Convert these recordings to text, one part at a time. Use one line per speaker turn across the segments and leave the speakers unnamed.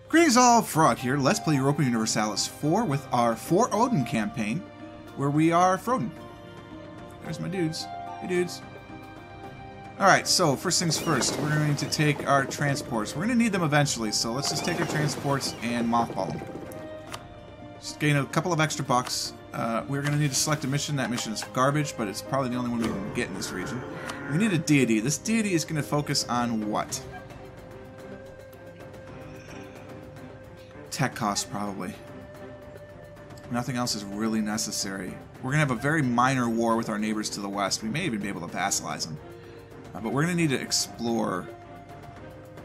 Greetings all, Frog here. Let's play Europa Universalis 4 with our For Odin campaign, where we are Frodin. There's my dudes. Hey dudes. Alright, so first things first, we're going to take our transports. We're going to need them eventually, so let's just take our transports and mothball them. Just gain a couple of extra bucks. We're going to need to select a mission. That mission is garbage, but it's probably the only one we can get in this region. We need a deity. This deity is going to focus on what? Tech cost, probably. Nothing else is really necessary. We're going to have a very minor war with our neighbors to the west. We may even be able to vassalize them. But we're going to need to explore.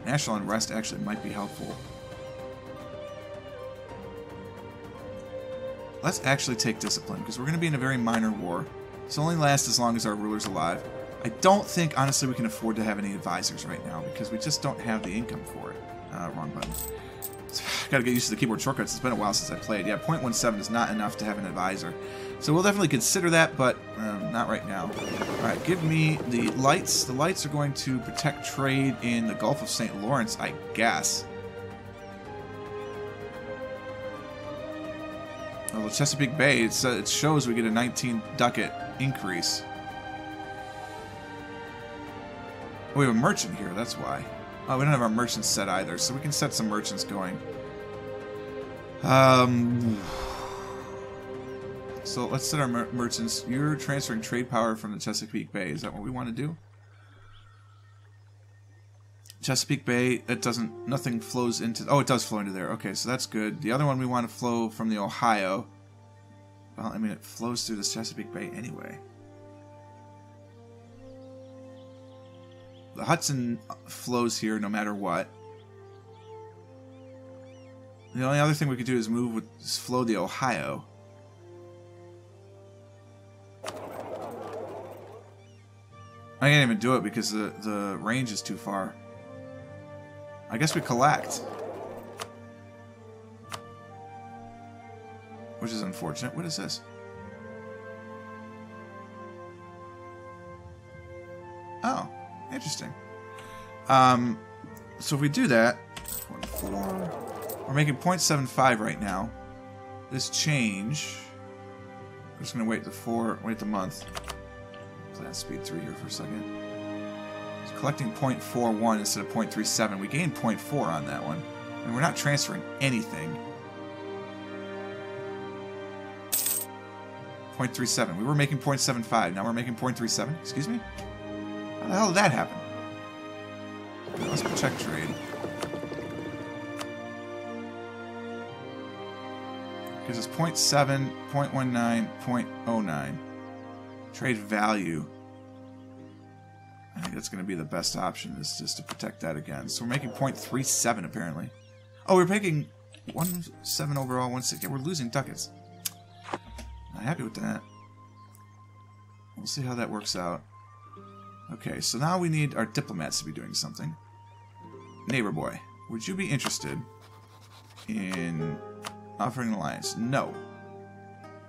National unrest actually might be helpful. Let's actually take discipline, because we're going to be in a very minor war. This will only last as long as our ruler's alive. I don't think, honestly, we can afford to have any advisors right now, because we just don't have the income for it. Wrong button. Gotta get used to the keyboard shortcuts. It's been a while since I played. Yeah, 0.17 is not enough to have an advisor. So we'll definitely consider that, but not right now. Alright, give me the lights. The lights are going to protect trade in the Gulf of St. Lawrence, I guess. Well, Chesapeake Bay, it shows we get a 19 ducat increase. Oh, we have a merchant here, that's why. Oh, we don't have our merchants set either, so we can set some merchants going. So let's set our merchants. You're transferring trade power from the Chesapeake Bay. Is that what we want to do? Chesapeake Bay, it doesn't, nothing flows into, oh, it does flow into there. Okay, so that's good. The other one we want to flow from the Ohio. Well, I mean, it flows through this Chesapeake Bay anyway. The Hudson flows here no matter what. The only other thing we could do is flow the Ohio. I can't even do it because the range is too far. I guess we collect. Which is unfortunate. What is this? Oh, interesting. So if we do that, 24, we're making 0.75 right now. This change, I'm just gonna wait the month. Plant speed 3 here for a second. It's collecting 0.41 instead of 0.37. We gained 0.4 on that one, and we're not transferring anything. 0.37. We were making 0.75. Now we're making 0.37. Excuse me? How the hell did that happen? Okay, let's protect trade. Gives us 0.7, 0.19, 0.09. Trade value. I think that's going to be the best option, is just to protect that again. So we're making 0.37 apparently. Oh, we're making 1.7 overall, 1.6. Yeah, we're losing ducats. Not happy with that. We'll see how that works out. Okay, so now we need our diplomats to be doing something. Neighbor boy, would you be interested in offering an alliance? No.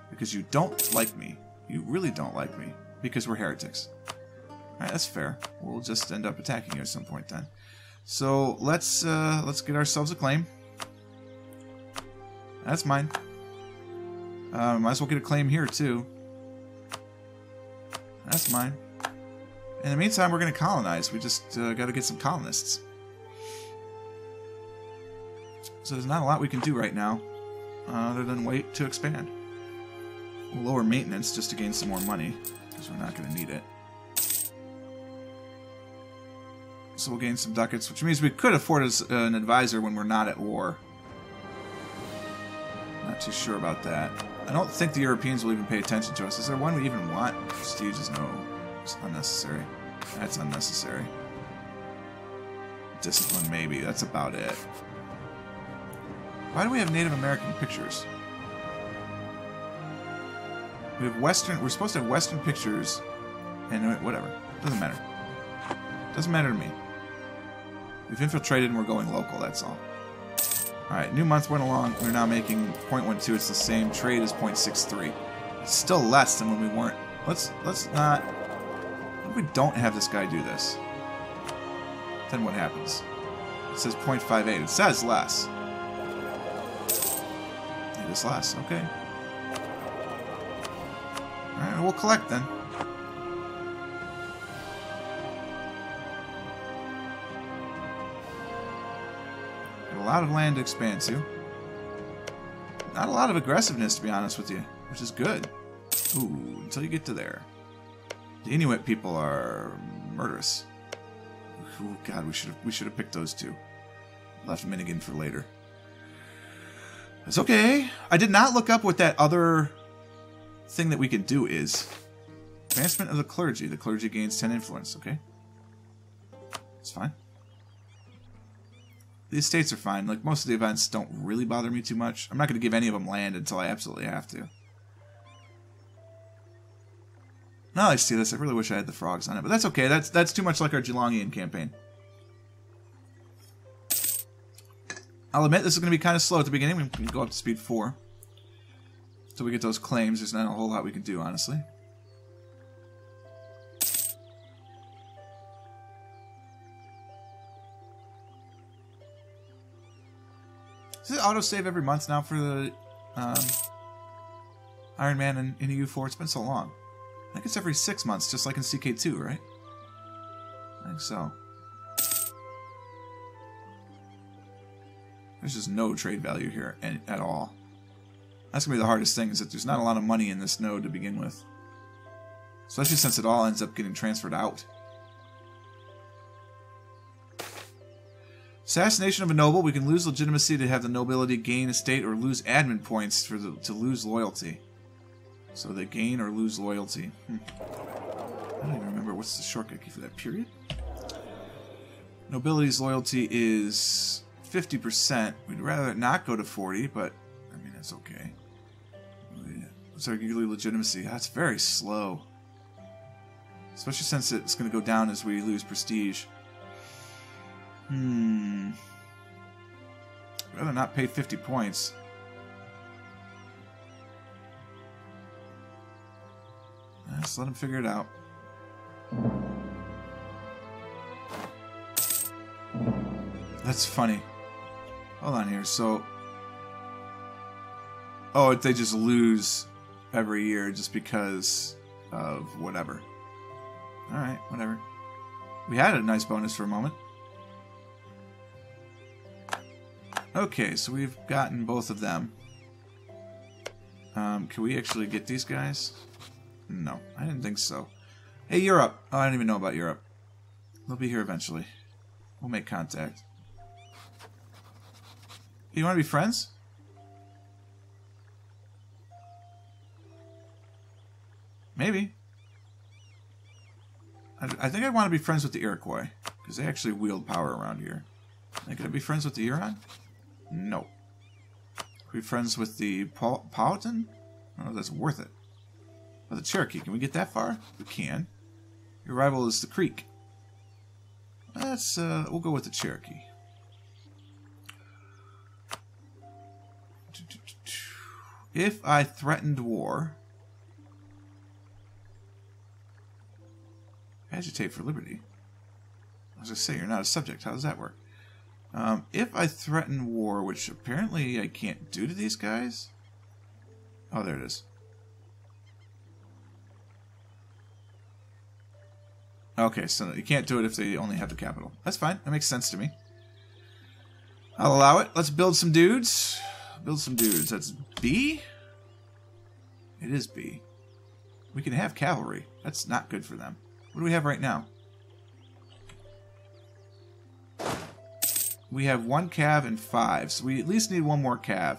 Because you don't like me. You really don't like me. Because we're heretics. Alright, that's fair. We'll just end up attacking you at some point then. So let's get ourselves a claim. That's mine. Might as well get a claim here too. That's mine. In the meantime, we're going to colonize. We just got to get some colonists. So there's not a lot we can do right now, other than wait to expand. We'll lower maintenance just to gain some more money, because we're not going to need it. So we'll gain some ducats, which means we could afford an advisor when we're not at war. Not too sure about that. I don't think the Europeans will even pay attention to us. Is there one we even want? Prestige is no. It's unnecessary. That's unnecessary. Discipline, maybe. That's about it. Why do we have Native American pictures? We have Western. We're supposed to have Western pictures, and whatever. Doesn't matter. Doesn't matter to me. We've infiltrated and we're going local. That's all. All right. New month went along. We're now making 0.12. It's the same trade as 0.63. It's still less than when we weren't. Let's not. What if we don't have this guy do this? Then what happens? It says 0.58. It says less. this less. Okay. Alright, we'll collect then. Got a lot of land to expand to. Not a lot of aggressiveness, to be honest with you, which is good. Ooh, until you get to there. The Inuit people are murderous. Oh God, we should have picked those two. Left Minigan for later. It's okay. I did not look up what that other thing that we can do is. Advancement of the clergy. The clergy gains 10 influence. Okay, it's fine. The estates are fine. Like, most of the events don't really bother me too much. I'm not going to give any of them land until I absolutely have to. Now I see this, I really wish I had the frogs on it, but that's okay. That's too much like our Geelongian campaign. I'll admit this is going to be kind of slow at the beginning. We can go up to speed 4. Until we get those claims, there's not a whole lot we can do, honestly. Does it autosave every month now for the Iron Man and EU4? It's been so long. I think it's every 6 months, just like in CK2, right? I think so. There's just no trade value here at all. That's going to be the hardest thing, is that there's not a lot of money in this node to begin with. Especially since it all ends up getting transferred out. Assassination of a noble. We can lose legitimacy to have the nobility gain estate, or lose admin points to lose loyalty. So they gain or lose loyalty. I don't even remember what's the shortcut key for that. Period. Nobility's loyalty is 50%. We'd rather it not go to 40, but I mean, that's okay. What's our yearly legitimacy? That's very slow. Especially since it's going to go down as we lose prestige. I'd rather not pay 50 points. Let's let him figure it out. That's funny. Hold on here. So, oh, they just lose every year just because of whatever. Alright, whatever. We had a nice bonus for a moment. Okay, so we've gotten both of them. Can we actually get these guys? No, I didn't think so. Hey, Europe! Oh, I don't even know about Europe. They'll be here eventually. We'll make contact. You want to be friends? Maybe. I think I want to be friends with the Iroquois, because they actually wield power around here. Can I be friends with the Huron? No. Can we be friends with the Powhatan? I don't know if that's worth it. Oh, the Cherokee. Can we get that far? We can. Your rival is the Creek. Let's, we'll go with the Cherokee. If I threatened war... Agitate for liberty. I was going to say, you're not a subject. How does that work? If I threaten war, which apparently I can't do to these guys... Oh, there it is. Okay, so you can't do it if they only have the capital. That's fine. That makes sense to me. I'll allow it. Let's build some dudes. Build some dudes. That's B? It is B. We can have cavalry. That's not good for them. What do we have right now? We have 1 cav and 5, so we at least need 1 more cav.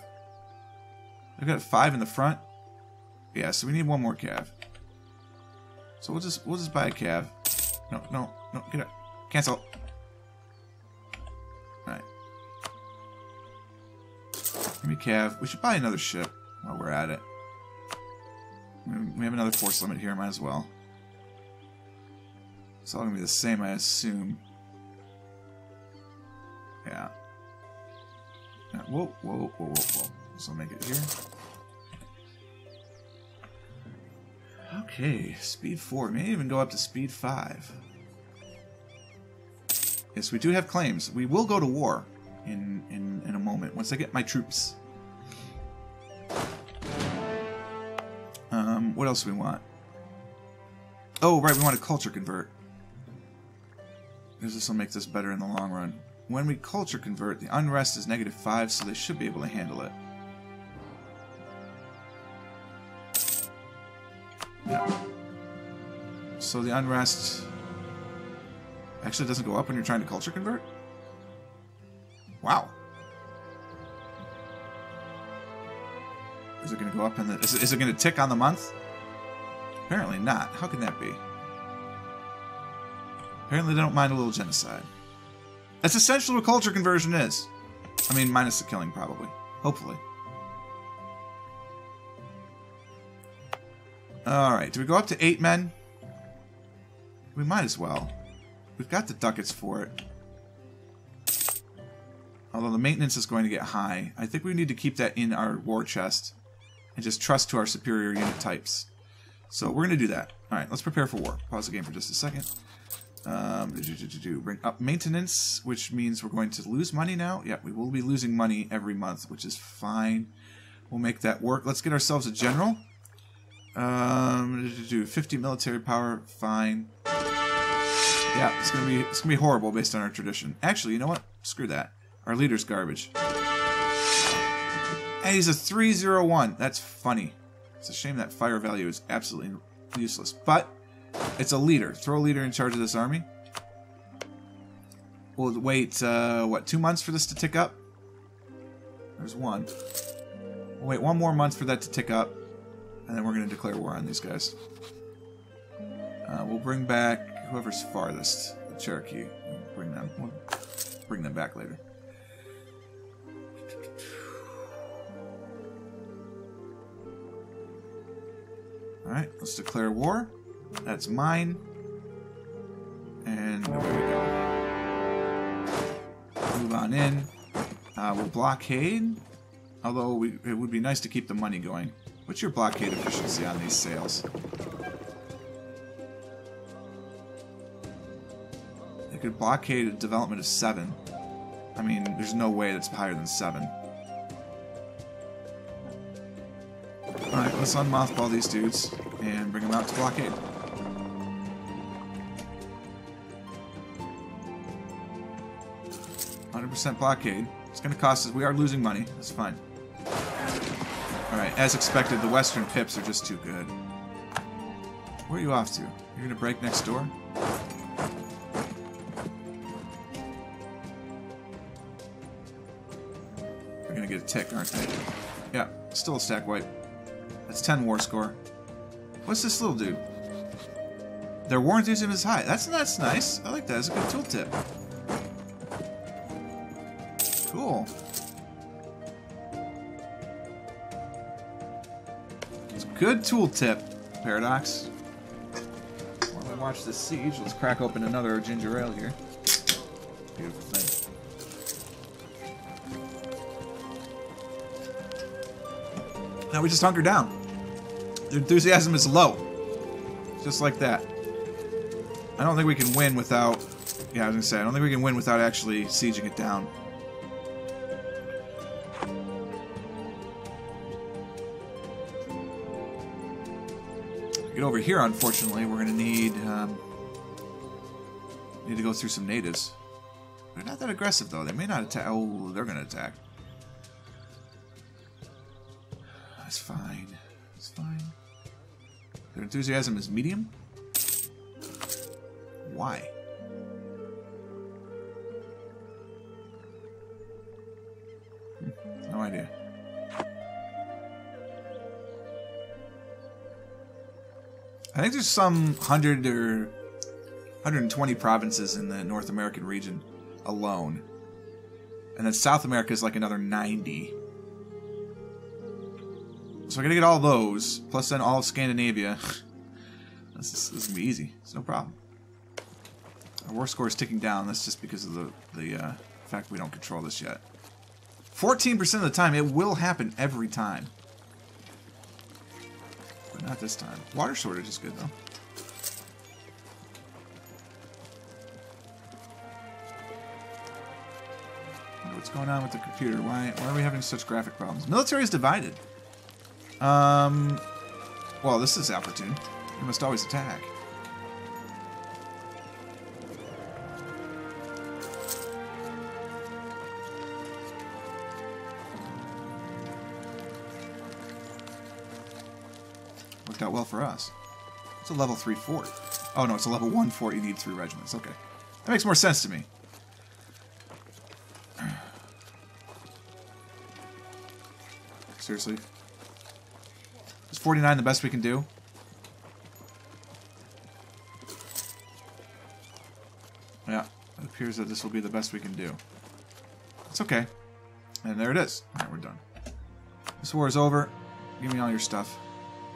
I've got 5 in the front. Yeah, so we need 1 more cav. So we'll just buy a cav. No, get up. Cancel. Alright. Give me cav. We should buy another ship while we're at it. We have another force limit here, might as well. It's all going to be the same, I assume. Yeah. Whoa. So make it here. Okay, speed 4. May even go up to speed 5. Yes, we do have claims. We will go to war in a moment, once I get my troops. What else do we want? Oh, right, we want to culture convert. Because this will make this better in the long run. When we culture convert, the unrest is -5, so they should be able to handle it. Yeah. So the unrest actually doesn't go up when you're trying to culture convert? Wow. Is it going to go up in the... Is it going to tick on the month? Apparently not. How can that be? Apparently they don't mind a little genocide. That's essentially what culture conversion is. I mean, minus the killing, probably. Hopefully. Alright, do we go up to 8 men? We might as well. We've got the ducats for it. Although the maintenance is going to get high. I think we need to keep that in our war chest. And just trust to our superior unit types. So we're going to do that. Alright, let's prepare for war. Pause the game for just a second. Bring up maintenance, which means we're going to lose money now. Yeah, we will be losing money every month, which is fine. We'll make that work. Let's get ourselves a general. 50 military power, fine. Yeah, it's gonna be horrible based on our tradition. Actually, you know what? Screw that. Our leader's garbage. And he's a 301. That's funny. It's a shame that fire value is absolutely useless. But it's a leader. Throw a leader in charge of this army. We'll wait, what, 2 months for this to tick up? There's one. We'll wait 1 more month for that to tick up. And then we're going to declare war on these guys. We'll bring back whoever's farthest. The Cherokee. We'll bring them back later. Alright, let's declare war. That's mine. And away we go. Move on in. We'll blockade. Although it would be nice to keep the money going. What's your blockade efficiency on these sails? It could blockade a development of 7. I mean, there's no way that's higher than 7. Alright, let's unmothball these dudes and bring them out to blockade. %, blockade. It's going to cost us. We are losing money. That's fine. Alright, as expected, the Western pips are just too good. Where are you off to? You're going to break next door? They're going to get a tick, aren't they? Yeah, still a stack wipe. That's 10 war score. What's this little dude? Their war enthusiasm is high. That's nice. I like that. It's a good tooltip. Cool. It's a good tooltip, Paradox. While we watch this siege, let's crack open another ginger ale here. Beautiful thing. Now we just hunker down. Their enthusiasm is low. Just like that. I don't think we can win without... Yeah, I was going to say, I don't think we can win without actually sieging it down. Get over here, unfortunately, we're going to need to go through some natives. They're not that aggressive, though. They may not attack. Oh, they're going to attack. That's fine. It's fine. Their enthusiasm is medium? Why? No idea. I think there's some 100 or 120 provinces in the North American region alone. And then South America is like another 90. So I gotta get all those, plus then all of Scandinavia. This is gonna be easy. It's no problem. Our war score is ticking down. That's just because of the fact we don't control this yet. 14% of the time, it will happen every time. But not this time. Water shortage is good, though. What's going on with the computer? Why are we having such graphic problems? Military is divided. Well, this is opportune. You must always attack. Worked out well for us. It's a level 3 fort. Oh no, it's a level 1 fort. You need 3 regiments. Okay. That makes more sense to me. Seriously? Is 49 the best we can do? Yeah, it appears that this will be the best we can do. It's okay. And there it is. Alright, we're done. This war is over. Give me all your stuff.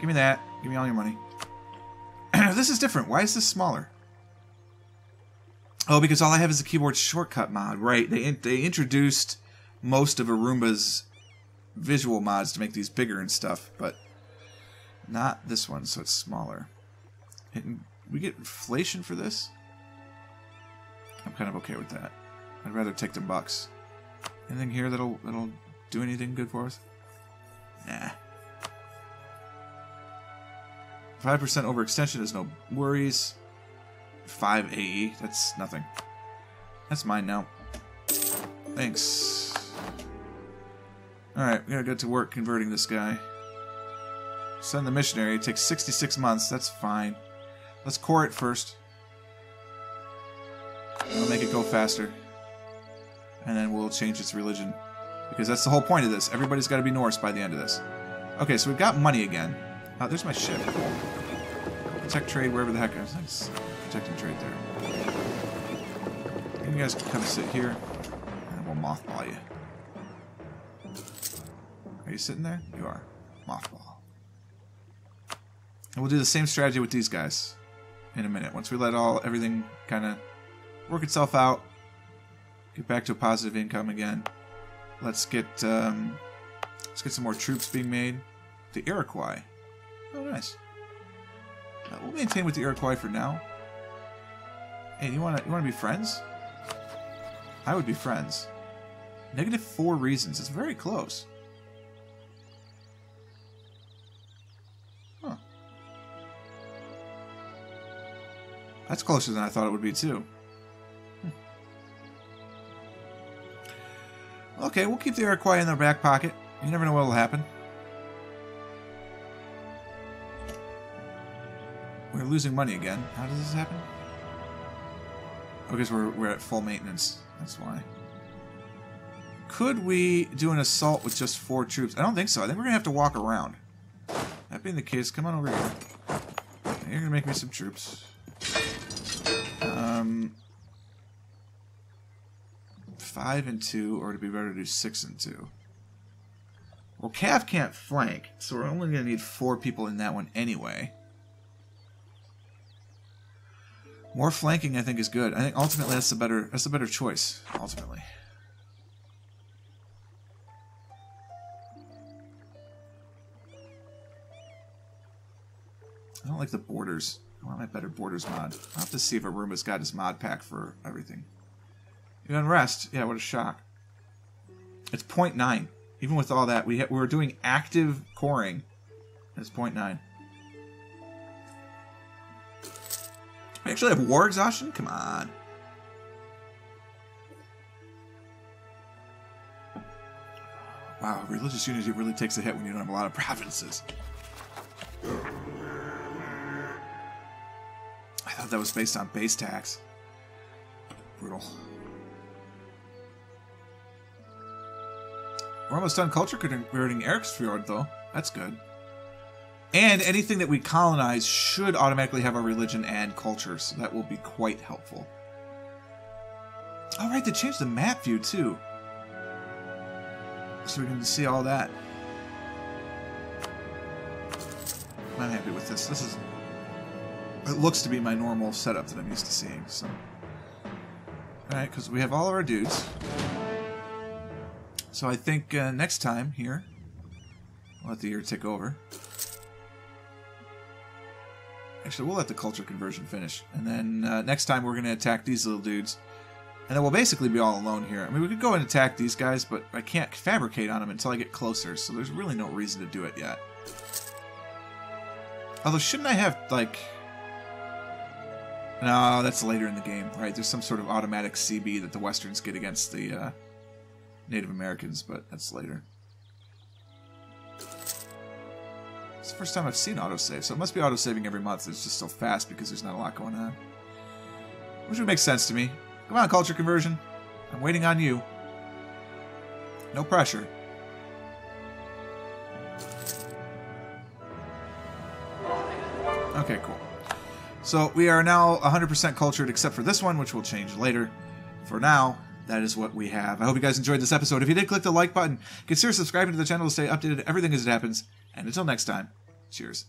Give me that. Give me all your money. This is different. Why is this smaller? Oh, because all I have is a keyboard shortcut mod. Right. They introduced most of Arumba's visual mods to make these bigger and stuff, but not this one, so it's smaller. And we get inflation for this? I'm kind of okay with that. I'd rather take the bucks. Anything here that'll do anything good for us? Nah. 5% overextension is no worries. 5 AE, that's nothing. That's mine now. Thanks. Alright, we gotta get to work converting this guy. Send the missionary. It takes 66 months, that's fine. Let's core it first. We'll make it go faster. And then we'll change its religion. Because that's the whole point of this. Everybody's got to be Norse by the end of this. Okay, so we've got money again. There's my ship. Protect trade wherever the heck I was. Nice. Protecting trade there. You guys can come sit here. And we'll mothball you. Are you sitting there? You are. Mothball. And we'll do the same strategy with these guys in a minute. Once we let everything kind of work itself out. Get back to a positive income again. Let's get some more troops being made. The Iroquois. Oh, nice. We'll maintain with the Iroquois for now. Hey, you wanna be friends? I would be friends. -4 reasons. It's very close. Huh. That's closer than I thought it would be too. Okay, we'll keep the Iroquois in their back pocket. You never know what will happen. We're losing money again. How does this happen? Oh, because we're at full maintenance. That's why. Could we do an assault with just 4 troops? I don't think so. I think we're going to have to walk around. That being the case, come on over here. You're going to make me some troops. 5 and 2, or to be better to do 6 and 2. Well, Cav can't flank, so we're only going to need 4 people in that one anyway. More flanking, I think, is good. I think ultimately that's the better choice. Ultimately. I don't like the borders. I want my better borders mod. I'll have to see if Aruma's got his mod pack for everything. Unrest. Yeah, what a shock. It's 0.9. Even with all that, we were doing active coring. It's 0.9. We actually have war exhaustion? Come on. Wow, religious unity really takes a hit when you don't have a lot of provinces. I thought that was based on base tax. Brutal. We're almost done culture converting Eriksfjord, though. That's good. And anything that we colonize should automatically have our religion and culture, so that will be quite helpful. Alright, they changed the map view, too. So we can see all that. I'm happy with this. This is... It looks to be my normal setup that I'm used to seeing, so... Alright, because we have all of our dudes. So I think next time here, we'll let the year tick over. Actually, we'll let the culture conversion finish. And then next time we're going to attack these little dudes. And then we'll basically be all alone here. I mean, we could go and attack these guys, but I can't fabricate on them until I get closer. So there's really no reason to do it yet. Although, shouldn't I have, like... No, that's later in the game, right? There's some sort of automatic CB that the Westerns get against the Native Americans, but that's later. It's the first time I've seen autosave, so it must be autosaving every month. It's just so fast because there's not a lot going on. Which would make sense to me. Come on, culture conversion. I'm waiting on you. No pressure. Okay, cool. So we are now 100% cultured except for this one, which will change later. For now, that is what we have. I hope you guys enjoyed this episode. If you did, click the like button. Consider subscribing to the channel to stay updated on everything as it happens. And until next time, cheers.